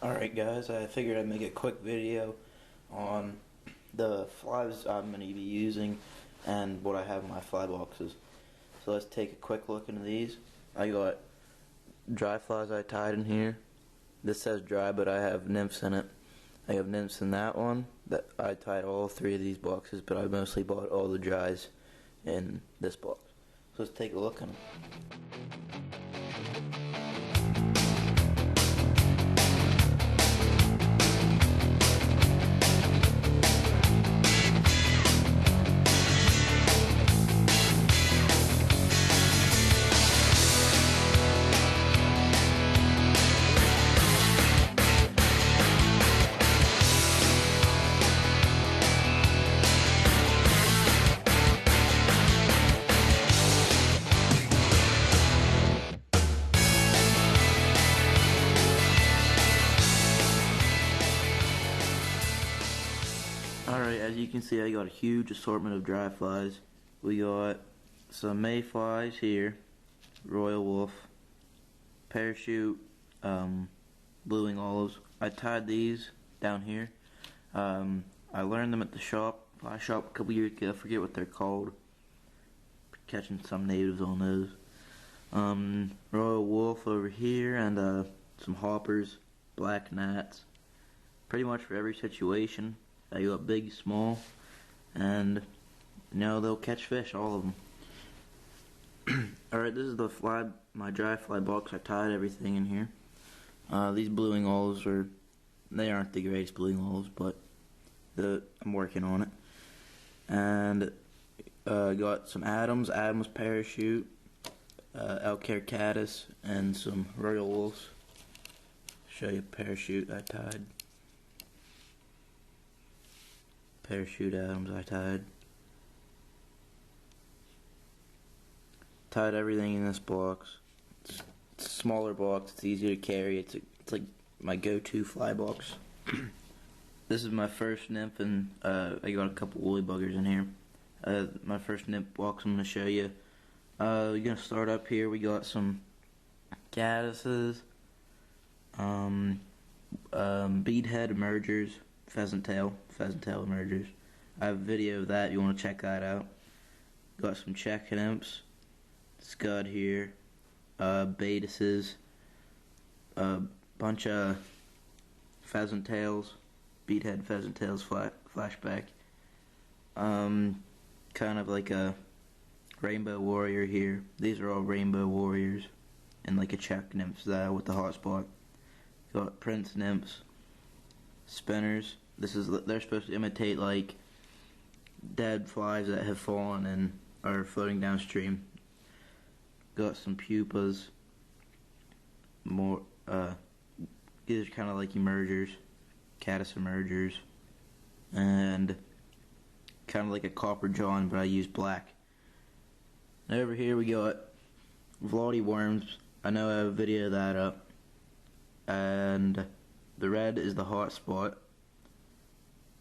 Alright guys, I figured I'd make a quick video on the flies I'm going to be using and what I have in my fly boxes. So let's take a quick look into these. I got dry flies I tied in here. This says dry, but I have nymphs in it. I have nymphs in that one. That I tied all three of these boxes, but I mostly bought all the dries in this box. So let's take a look at them. Alright, as you can see, I got a huge assortment of dry flies. We got some mayflies here, royal wolf, parachute, blue-wing olives. I tied these down here. I learned them at the fly shop a couple years ago. I forget what they're called. Catching some natives on those. Royal wolf over here, and some hoppers, black gnats. Pretty much for every situation. I got big, small, and they'll catch fish, all of them. Alright, this is my dry fly box. I tied everything in here. These blue-wing olives they aren't the greatest blue-wing olives, but I'm working on it. And got some Adams parachute, Elk-Hair caddis, and some royal wolves. Show you parachute I tied. Parachute Adams I tied. Tied everything in this box. It's a smaller box, it's easier to carry. It's like my go-to fly box. This is my first nymph, and I got a couple woolly buggers in here. My first nymph box I'm going to show you. We're going to start up here. We got some caddises, beadhead emergers, pheasant tail emergers. I have a video of that if you want to check that out. Got some check nymphs, scud here, betases, a bunch of pheasant tails, beadhead pheasant tails, flashback. Kind of like a rainbow warrior here. These are all rainbow warriors, and like a check nymphs there with the hotspot. Got prince nymphs, spinners. They're supposed to imitate like dead flies that have fallen and are floating downstream. Got some pupas. These are kind of like emergers, caddis emergers, and kind of like a copper john, but I use black. And over here we got Vladi worms. I know I have a video of that up, and the red is the hot spot.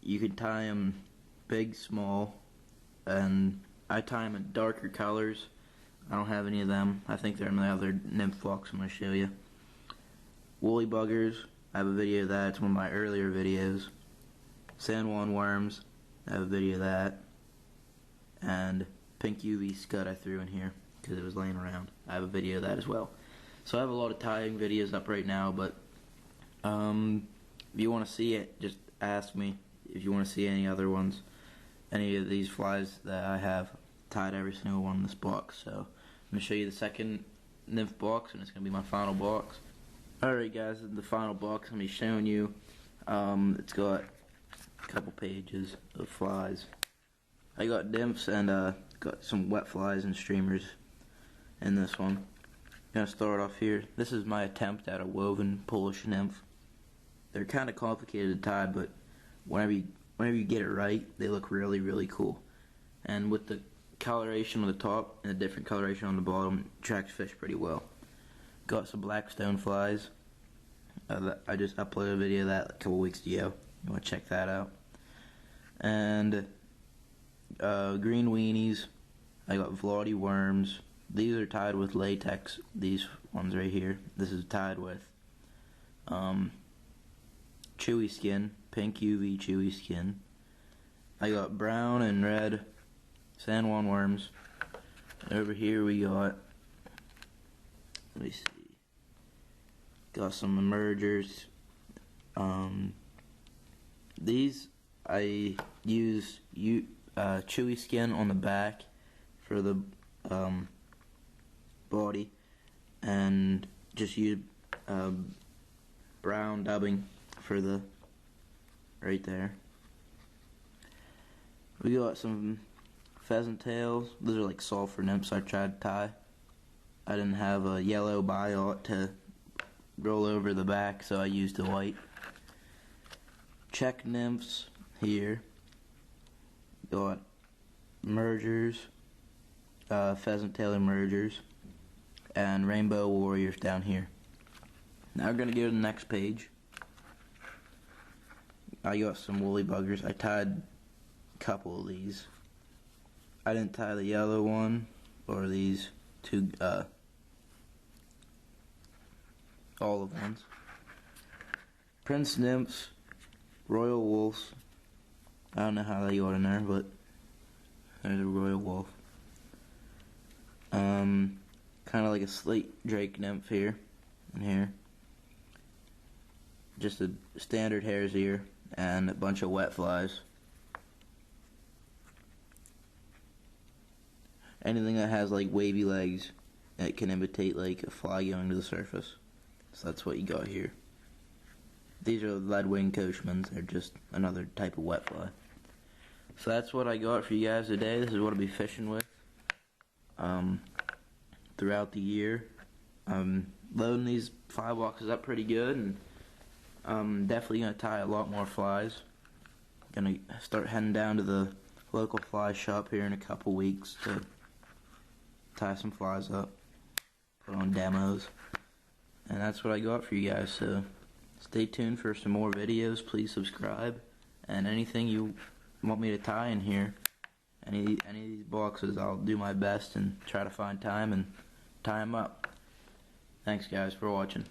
You can tie them big, small, and I tie them in darker colors. I don't have any of them. I think they're in the other nymph box I'm going to show you. Woolly buggers, I have a video of that. It's one of my earlier videos. San Juan worms, I have a video of that. And pink UV scud I threw in here because it was laying around. I have a video of that as well. So I have a lot of tying videos up right now, but if you want to see it, just ask me. If you want to see any other ones, any of these flies that I have, tied every single one in this box. So I'm going to show you the second nymph box, and it's going to be my final box. Alright guys, this is the final box I'm going to be showing you. It's got a couple pages of flies. I got nymphs and got some wet flies and streamers in this one. I'm going to start off here. This is my attempt at a woven Polish nymph. They're kind of complicated to tie, but whenever you get it right, they look really, really cool. And with the coloration on the top and a different coloration on the bottom, it attracts fish pretty well. Got some blackstone flies. I just uploaded a video of that a couple weeks ago. You want to check that out. And green weenies. I got Vladi worms. These are tied with latex. These ones right here. This is tied with chewy skin, pink UV chewy skin. I got brown and red San Juan worms. Over here we got, let me see, got some emergers. These I use chewy skin on the back for the body, and just use brown dubbing for the right there. We got some pheasant tails. Those are like sulfur nymphs I tried to tie. I didn't have a yellow biot to roll over the back, so I used the white. Check nymphs here. Got mergers, pheasant tail emergers, and rainbow warriors down here. Now we're gonna go to the next page. I got some woolly buggers. I tied a couple of these. I didn't tie the yellow one or these two olive ones. Prince nymphs, royal wolves. I don't know how they got in there, but there's a royal wolf. Kind of like a slate drake nymph here and here. Just a standard hare's ear and a bunch of wet flies. Anything that has like wavy legs, it can imitate like a fly going to the surface. So that's what you got here. These are lead-winged coachmans. They're just another type of wet fly. So that's what I got for you guys today. This is what I'll be fishing with throughout the year. Loading these fly boxes up pretty good, and I'm definitely going to tie a lot more flies. Going to start heading down to the local fly shop here in a couple weeks to tie some flies up, put on demos, and that's what I got for you guys. So stay tuned for some more videos. Please subscribe, and anything you want me to tie in here, any of these boxes, I'll do my best and try to find time and tie them up. Thanks guys for watching.